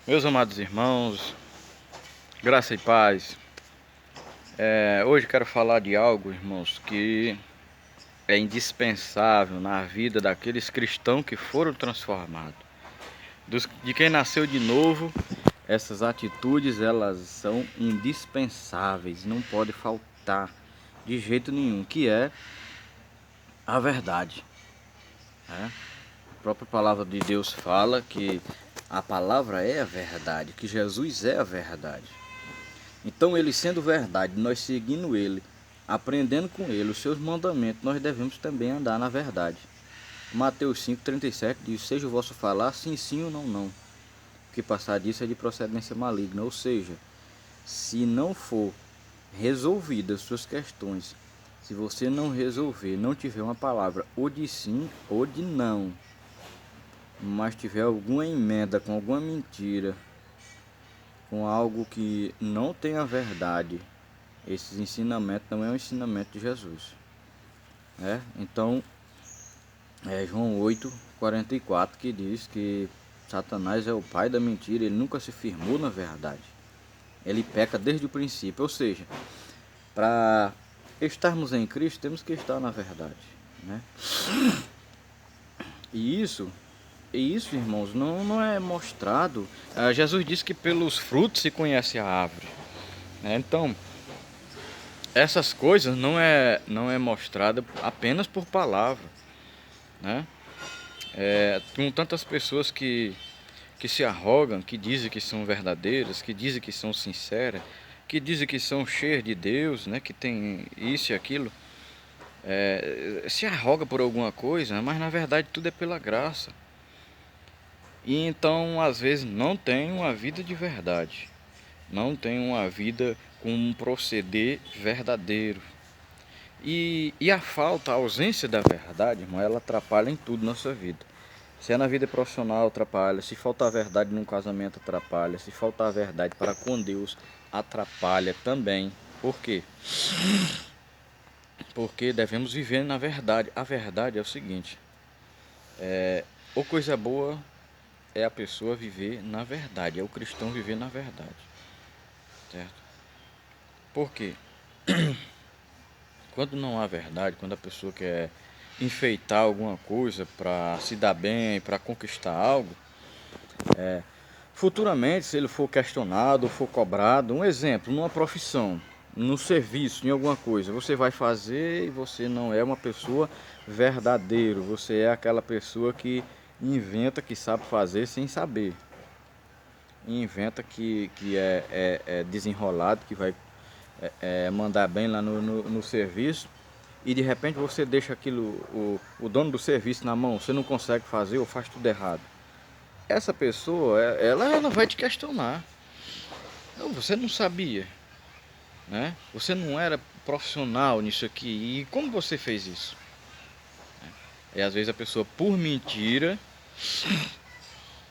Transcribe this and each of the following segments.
Meus amados irmãos, graça e paz. Hoje quero falar de algo, irmãos, que é indispensável na vida daqueles cristãos que foram transformados. De quem nasceu de novo, essas atitudes elas são indispensáveis, não pode faltar de jeito nenhum, que é a verdade. Né? A própria palavra de Deus fala que a palavra é a verdade, que Jesus é a verdade. Então, ele sendo verdade, nós seguindo ele, aprendendo com ele os seus mandamentos, nós devemos também andar na verdade. Mateus 5,37 diz: seja o vosso falar sim, sim ou não, não. O que passar disso é de procedência maligna. Ou seja, se não for resolvidas as suas questões, se você não resolver, não tiver uma palavra ou de sim ou de não, mas tiver alguma emenda com alguma mentira, com algo que não tem a verdade, esse ensinamento não é um ensinamento de Jesus. Então, João 8,44 que diz que Satanás é o pai da mentira, ele nunca se firmou na verdade. Ele peca desde o princípio, ou seja, para estarmos em Cristo temos que estar na verdade. Né? E isso, irmãos, não é mostrado. Jesus disse que pelos frutos se conhece a árvore. Né? Então, essas coisas não é mostrada apenas por palavra, né? Com tantas pessoas que se arrogam, que dizem que são verdadeiras, que dizem que são sinceras, que dizem que são cheias de Deus, né? Que tem isso e aquilo, se arroga por alguma coisa, mas na verdade tudo é pela graça. E então às vezes não tem uma vida de verdade, não tem uma vida com um proceder verdadeiro. E a falta, a ausência da verdade, irmão, ela atrapalha em tudo na nossa vida. Se é na vida profissional, atrapalha. Se faltar verdade num casamento, atrapalha. Se faltar verdade para com Deus, atrapalha também. Por quê? Porque devemos viver na verdade. A verdade é o seguinte: ou coisa boa é a pessoa viver na verdade, é o cristão viver na verdade, certo? Por quê? Quando não há verdade, quando a pessoa quer enfeitar alguma coisa para se dar bem, para conquistar algo, futuramente, se ele for questionado ou for cobrado, um exemplo, numa profissão, no serviço, em alguma coisa, você vai fazer e você não é uma pessoa verdadeira, você é aquela pessoa que inventa que sabe fazer sem saber, inventa que é desenrolado, que vai mandar bem lá no serviço, e de repente você deixa aquilo, o dono do serviço na mão, você não consegue fazer ou faz tudo errado. Essa pessoa, ela vai te questionar. Não, você não sabia, né? Você não era profissional nisso aqui. E como você fez isso? E às vezes a pessoa, por mentira,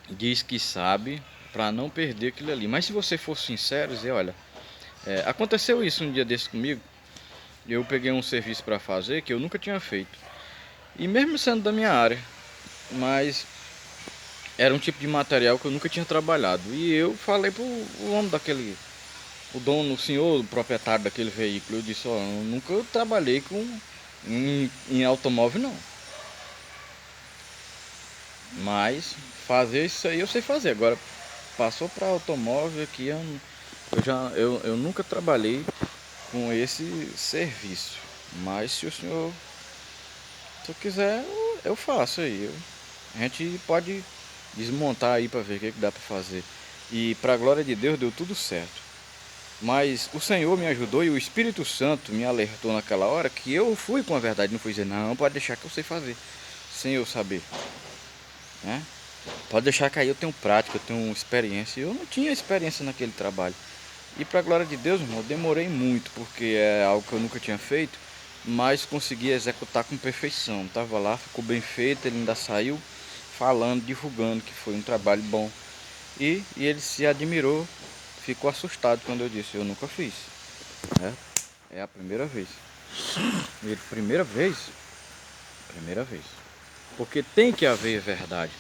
diz que sabe para não perder aquilo ali. Mas se você for sincero, dizer, olha, aconteceu isso um dia desse comigo. Eu peguei um serviço para fazer que eu nunca tinha feito. E mesmo sendo da minha área, mas era um tipo de material que eu nunca tinha trabalhado. E eu falei pro o homem daquele, o dono, o senhor, o proprietário daquele veículo, eu disse, ó, eu nunca trabalhei em automóvel não. Mas fazer isso aí eu sei fazer. Agora passou para automóvel aqui, eu nunca trabalhei com esse serviço. Mas se o senhor se eu quiser, eu faço aí. A gente pode desmontar aí para ver o que dá para fazer. E para a glória de Deus deu tudo certo. Mas o Senhor me ajudou e o Espírito Santo me alertou naquela hora que eu fui com a verdade, não fui dizer, não, pode deixar que eu sei fazer, sem eu saber. Né? Pode deixar que aí eu tenho prática, eu tenho experiência. Eu não tinha experiência naquele trabalho. E para a glória de Deus, irmão, eu demorei muito, porque é algo que eu nunca tinha feito, mas consegui executar com perfeição. Tava lá, ficou bem feito, ele ainda saiu falando, divulgando que foi um trabalho bom. E ele se admirou, ficou assustado quando eu disse, eu nunca fiz. É a primeira vez. Ele, primeira vez? Primeira vez. Porque tem que haver verdade.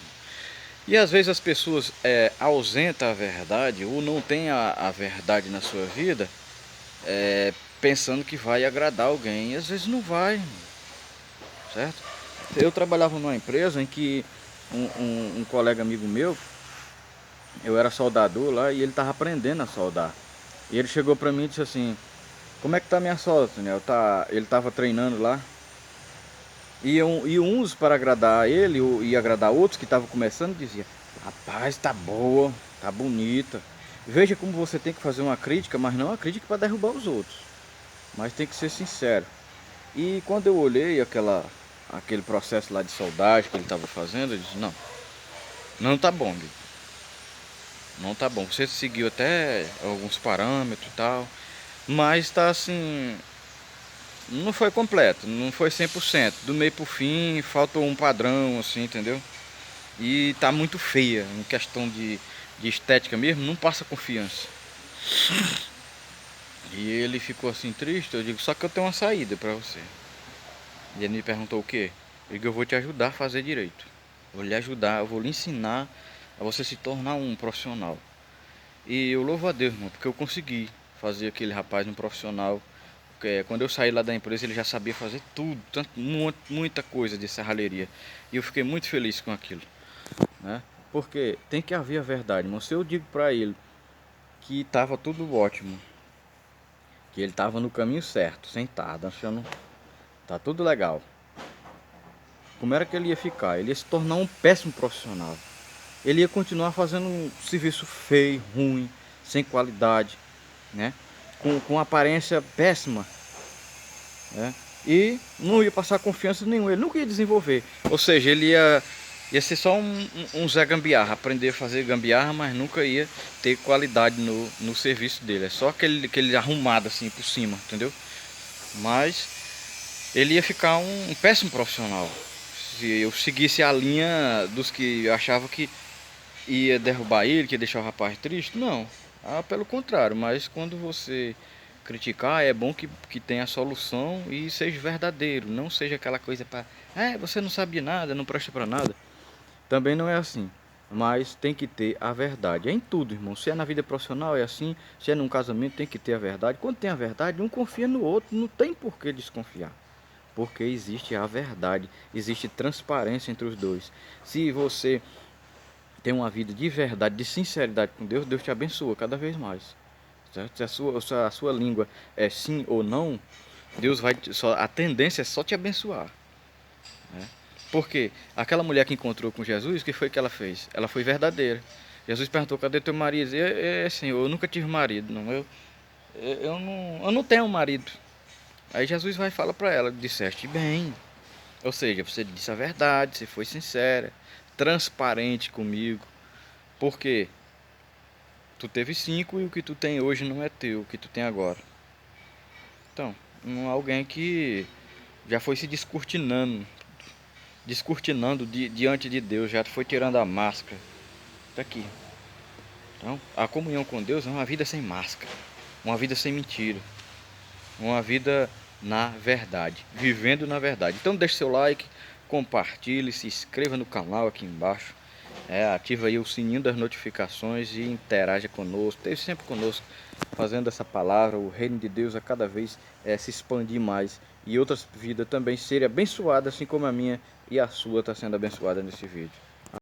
E às vezes as pessoas ausentam a verdade ou não têm a verdade na sua vida, pensando que vai agradar alguém. E às vezes não vai, certo? Eu trabalhava numa empresa em que um colega amigo meu, eu era soldador lá e ele estava aprendendo a soldar. E ele chegou para mim e disse assim: como é que tá a minha solda, Daniel? Ele estava treinando lá. E uns, para agradar ele e agradar outros que estavam começando, dizia: rapaz, tá boa, tá bonita. Veja como você tem que fazer uma crítica, mas não uma crítica para derrubar os outros, mas tem que ser sincero. E quando eu olhei aquele processo lá de soldagem que ele estava fazendo, eu disse: não, não tá bom, Gui. Não tá bom. Você seguiu até alguns parâmetros e tal, mas tá assim, não foi completo, não foi 100%. Do meio pro fim, faltou um padrão, assim, entendeu? E tá muito feia, em questão de estética mesmo, não passa confiança. E ele ficou assim triste, eu digo: só que eu tenho uma saída pra você. E ele me perguntou o quê? Eu digo: eu vou te ajudar a fazer direito. Vou lhe ajudar, eu vou lhe ensinar a você se tornar um profissional. E eu louvo a Deus, irmão, porque eu consegui fazer aquele rapaz um profissional. Porque quando eu saí lá da empresa, ele já sabia fazer tudo, muita coisa de serralheria. E eu fiquei muito feliz com aquilo, né? Porque tem que haver a verdade, irmão. Se eu digo pra ele que estava tudo ótimo, que ele estava no caminho certo, sentado, achando tá tudo legal, como era que ele ia ficar? Ele ia se tornar um péssimo profissional. Ele ia continuar fazendo um serviço feio, ruim, sem qualidade, né? Com aparência péssima, né? E não ia passar confiança nenhuma, ele nunca ia desenvolver. Ou seja, ele ia ser só um Zé Gambiarra, aprender a fazer gambiarra, mas nunca ia ter qualidade no serviço dele. É só aquele arrumado assim por cima, entendeu? Mas ele ia ficar um péssimo profissional. Se eu seguisse a linha dos que achavam que ia derrubar ele, que ia deixar o rapaz triste, não. Pelo contrário, mas quando você criticar, é bom que tenha a solução e seja verdadeiro, não seja aquela coisa para, você não sabe nada, não presta para nada. Também não é assim, mas tem que ter a verdade. É em tudo, irmão. Se é na vida profissional é assim, se é num casamento tem que ter a verdade. Quando tem a verdade, um confia no outro, não tem por que desconfiar. Porque existe a verdade, existe transparência entre os dois. Se você tem uma vida de verdade, de sinceridade com Deus, Deus te abençoa cada vez mais. Certo? Se a sua língua é sim ou não, Deus vai a tendência é só te abençoar, né? Porque aquela mulher que encontrou com Jesus, o que foi que ela fez? Ela foi verdadeira. Jesus perguntou: cadê teu marido? Senhor, eu nunca tive marido, não. Eu não tenho marido. Aí Jesus vai e fala para ela: disseste bem. Ou seja, você disse a verdade, você foi sincera, transparente comigo. Porque tu teve 5 e o que tu tem hoje não é teu, o que tu tem agora. Então, alguém que já foi se descortinando diante de Deus, já foi tirando a máscara. Tá aqui. Então, a comunhão com Deus é uma vida sem máscara, uma vida sem mentira, uma vida na verdade, vivendo na verdade. Então deixe seu like, compartilhe, se inscreva no canal aqui embaixo, ativa aí o sininho das notificações e interaja conosco, esteja sempre conosco, fazendo essa palavra, o reino de Deus a cada vez se expandir mais e outras vidas também serem abençoadas, assim como a minha e a sua está sendo abençoada nesse vídeo.